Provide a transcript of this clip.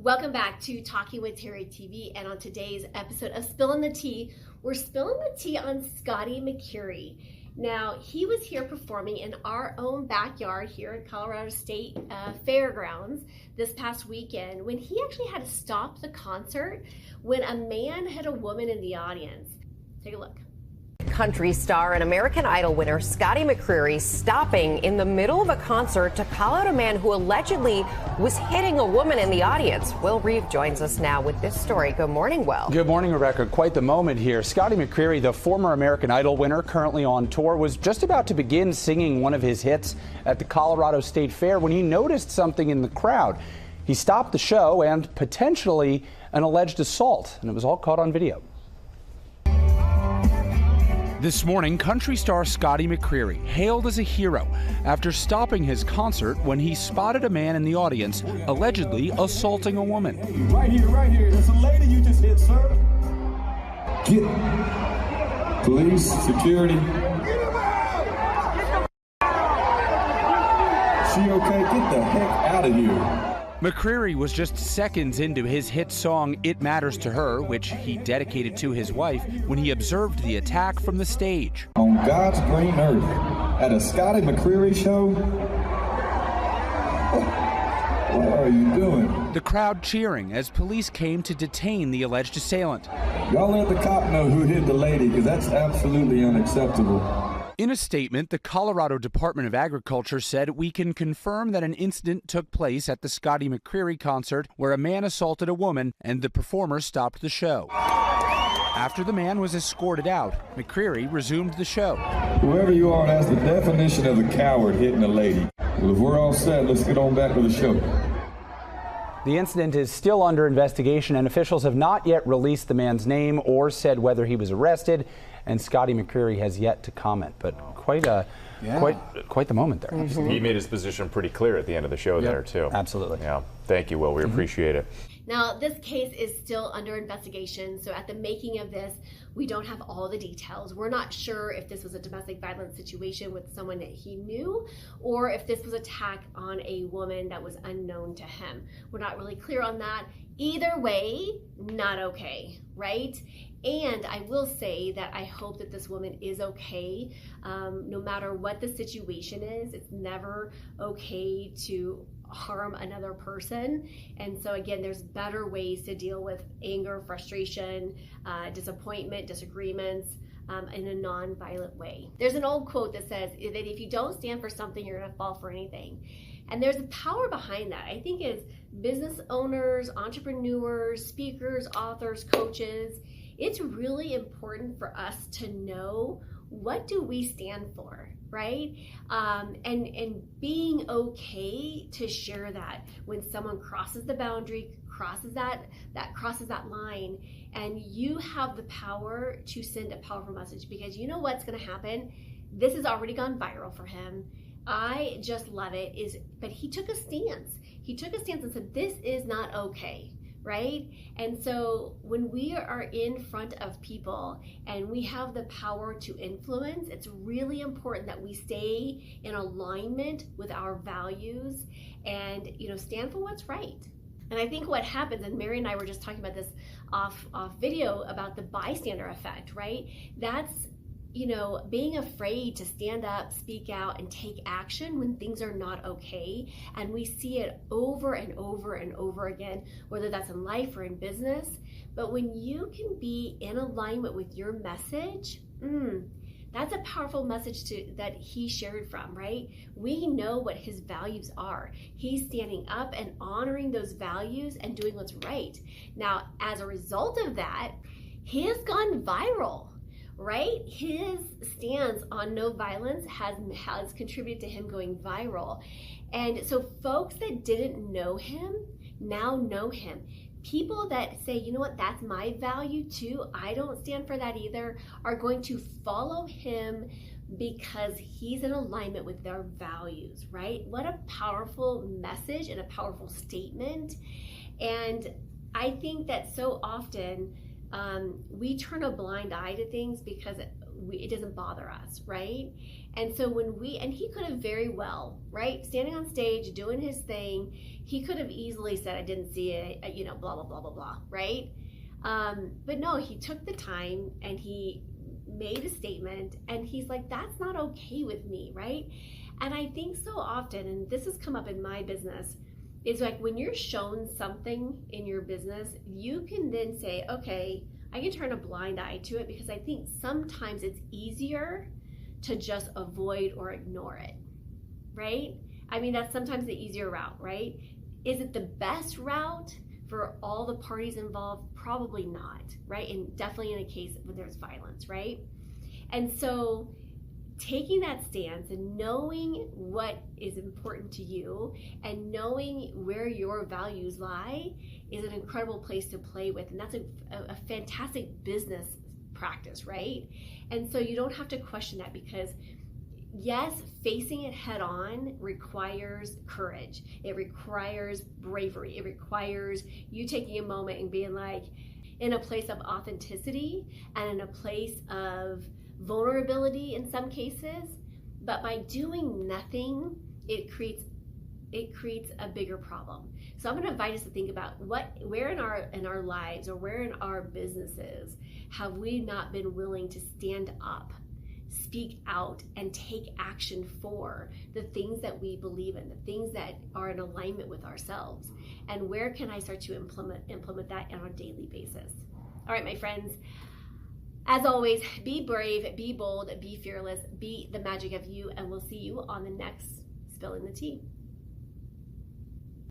Welcome back to Talking with Terry TV, and on today's episode of Spilling the Tea, we're spilling the tea on Scotty McCreery. Now, he was here performing in our own backyard here at Colorado State Fairgrounds this past weekend when he actually had to stop the concert when a man hit a woman in the audience. Take a look. Country star and American Idol winner Scotty McCreery stopping in the middle of a concert to call out a man who allegedly was hitting a woman in the audience. Will Reeve joins us now with this story. Good morning, Will. Good morning, Rebecca. Quite the moment here. Scotty McCreery, the former American Idol winner, currently on tour, was just about to begin singing one of his hits at the Colorado State Fair when he noticed something in the crowd. He stopped the show and potentially an alleged assault, and it was all caught on video. This morning, country star Scotty McCreery hailed as a hero after stopping his concert when he spotted a man in the audience allegedly assaulting a woman. Hey, right here. There's a lady you just hit, sir. Get police, security. She okay? Get the heck out of here. McCreery was just seconds into his hit song, It Matters to Her, which he dedicated to his wife, when he observed the attack from the stage. On God's green earth, at a Scotty McCreery show? What are you doing? The crowd cheering as police came to detain the alleged assailant. Y'all let the cop know who hit the lady, because that's absolutely unacceptable. In a statement, the Colorado Department of Agriculture said we can confirm that an incident took place at the Scotty McCreery concert where a man assaulted a woman and the performer stopped the show. After the man was escorted out, McCreery resumed the show. Whoever you are, that's the definition of a coward hitting a lady. Well, if we're all set, let's get on back to the show. The incident is still under investigation, and officials have not yet released the man's name or said whether he was arrested, and Scotty McCreery has yet to comment. But quite the moment there. Mm-hmm. He made his position pretty clear at the end of the show there, too. Absolutely. Yeah. Thank you, Will. We appreciate it. Now, this case is still under investigation, so at the making of this, we don't have all the details. We're not sure if this was a domestic violence situation with someone that he knew, or if this was an attack on a woman that was unknown to him. We're not really clear on that. Either way, not okay, right? And I will say that I hope that this woman is okay, no matter what the situation is. It's never okay to harm another person. And so again, there's better ways to deal with anger, frustration, disappointment, disagreements, in a non-violent way. There's an old quote that says that if you don't stand for something, you're gonna fall for anything. And there's a power behind that. I think as business owners, entrepreneurs, speakers, authors, coaches, it's really important for us to know what do we stand for, right? And being okay to share that when someone crosses the boundary, crosses that line, and you have the power to send a powerful message, because you know what's going to happen. This has already gone viral for him. I just love it. But he took a stance. He took a stance and said, this is not okay. Right? And so when we are in front of people and we have the power to influence, it's really important that we stay in alignment with our values and, stand for what's right. And I think what happens, and Mary and I were just talking about this off video about the bystander effect, right? That's being afraid to stand up, speak out, and take action when things are not okay. And we see it over and over and over again, whether that's in life or in business. But when you can be in alignment with your message, that's a powerful message that he shared from, right? We know what his values are. He's standing up and honoring those values and doing what's right. Now, as a result of that, he has gone viral. Right? His stance on no violence has contributed to him going viral. And so folks that didn't know him now know him. People that say, you know what, that's my value too, I don't stand for that either, are going to follow him because he's in alignment with their values, right? What a powerful message and a powerful statement. And I think that so often we turn a blind eye to things because it doesn't bother us, right? And so and he could have very well, right, standing on stage doing his thing, he could have easily said, I didn't see it, blah blah blah blah blah, right? But no, he took the time and he made a statement, and he's like, that's not okay with me, right? And I think so often, and this has come up in my business, is like when you're shown something in your business, you can then say, okay, I can turn a blind eye to it, because I think sometimes it's easier to just avoid or ignore it, right? I mean, that's sometimes the easier route, right? Is it the best route for all the parties involved? Probably not, right? And definitely in a case when there's violence, right? And so taking that stance and knowing what is important to you and knowing where your values lie is an incredible place to play with. And that's a fantastic business practice, right? And so you don't have to question that, because yes, facing it head on requires courage. It requires bravery. It requires you taking a moment and being like, in a place of authenticity and in a place of vulnerability in some cases. But by doing nothing, it creates a bigger problem. So I'm going to invite us to think about where in our lives or where in our businesses have we not been willing to stand up, speak out, and take action for the things that we believe in, the things that are in alignment with ourselves, and where can I start to implement that on a daily basis? All right, my friends, as always, be brave, be bold, be fearless, be the magic of you, and we'll see you on the next Spilling the Tea.